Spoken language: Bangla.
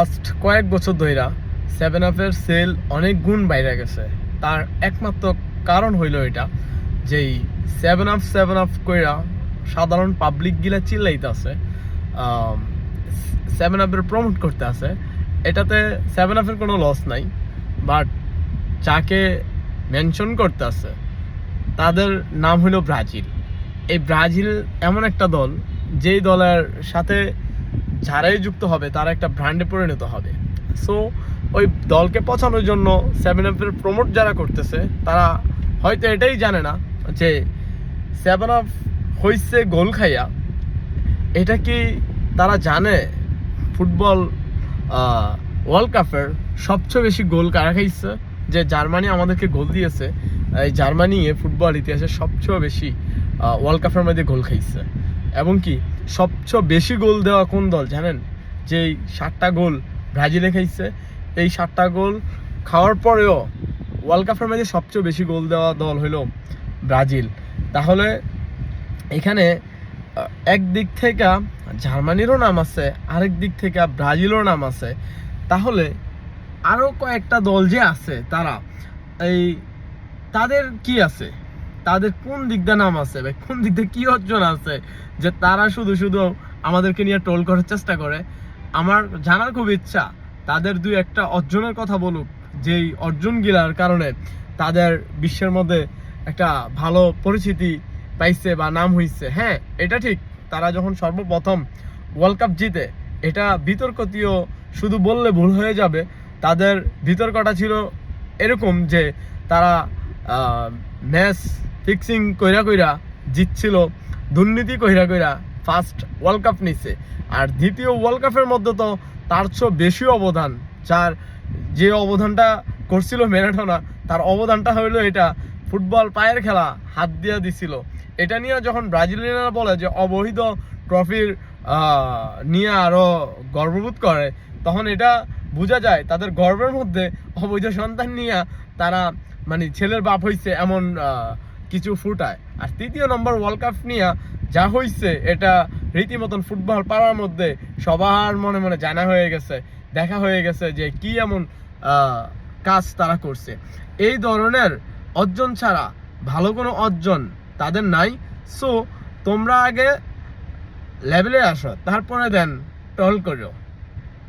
লাস্ট কয়েক বছর ধইরা 7up-এর সেল অনেক গুণ বাইরে গেছে। তার একমাত্র কারণ হইল এটা যেই 7up কইরা সাধারণ পাবলিক গিলা চিল্লাইতেছে, 7up-এর প্রমোট করতে আছে। এটাতে 7up-এর কোনো লস নাই, বাট যাকে মেনশন করতে আছে তাদের নাম হলো ব্রাজিল। এই ব্রাজিল এমন একটা দল যেই দলের সাথে যারাই যুক্ত হবে তারা একটা ব্র্যান্ডে পরিণত হবে। সো ওই দলকে পছানোর জন্য 7up-এর প্রমোট যারা করতেছে তারা হয়তো এটাই জানে না যে 7up হইছে গোল খাইয়া। এটা কি তারা জানে ফুটবল ওয়ার্ল্ড কাপের সবচেয়ে বেশি গোল কারা খাইছে? যে জার্মানি আমাদেরকে গোল দিয়েছে, এই জার্মানি ফুটবল ইতিহাসে সবচেয়ে বেশি ওয়ার্ল্ড কাপের মধ্যে গোল খাইছে। এবং কি সবচেয়ে বেশি গোল দেওয়া কোন দল জানেন? যেই 7টা গোল ব্রাজিলে খাইছে, এই 7টা গোল খাওয়ার পরেও ওয়ার্ল্ড কাপের মধ্যে সবচেয়ে বেশি গোল দেওয়া দল হলো ব্রাজিল। তাহলে এখানে একদিক থেকে জার্মানিরও নাম আছে, আরেক দিক থেকে ব্রাজিলেরও নাম আছে। তাহলে আরও কয়েকটা দল যে আছে তারা তাদের কি আছে, তাদের কোন দিক দিয়ে নাম আছে বা কোন দিক দিয়ে কি অর্জন আছে যে তারা শুধু শুধু আমাদেরকে নিয়ে ট্রোল করার চেষ্টা করে? আমার জানার খুব ইচ্ছা তাদের দুই একটা অর্জনের কথা বলুক, যেই অর্জনগুলার কারণে তাদের বিশ্বের মধ্যে একটা ভালো পরিচিতি পাইছে বা নাম হইছে। হ্যাঁ, এটা ঠিক, তারা যখন সর্বপ্রথম ওয়ার্ল্ড কাপ জিতে, এটা বিতর্কতীয় শুধু বললে ভুল হয়ে যাবে। তাদের বিতর্কটা ছিল এরকম যে তারা ম্যাচ ফিক্সিং কইরা কইরা জিতছিল, দুর্নীতি কইরা কইরা ফার্স্ট ওয়ার্ল্ড কাপ নিছে। আর দ্বিতীয় ওয়ার্ল্ড কাপের মধ্যে তো তার চেয়েও বেশি অবদান, যে অবদানটা করছিল ম্যারাডোনা, তার অবদানটা হইলো এটা ফুটবল পায়ের খেলা, হাত দিয়া দিছিল। এটা নিয়ে যখন ব্রাজিলিয়ানরা বলে যে অবৈধ ট্রফির নিয়ে আরো গর্ববোধ করে, তখন এটা বোঝা যায় তাদের গর্বের মধ্যে অবৈধ সন্তান নিয়ে তারা মানে ছেলের বাপ হইছে এমন কিছু ফুটায়। আর তৃতীয় নম্বর ওয়ার্ল্ড কাপ নিয়ে যা হইছে এটা রীতিমতন ফুটবল পাড়ার মধ্যে সবার মনে মনে জানা হয়ে গেছে, দেখা হয়ে গেছে যে কি এমন কাজ তারা করছে। এই ধরনের অর্জন ছাড়া ভালো কোনো অর্জন তাদের নাই। সো তোমরা আগে লেভেলে আসো, তারপরে দেন ট্রল করো।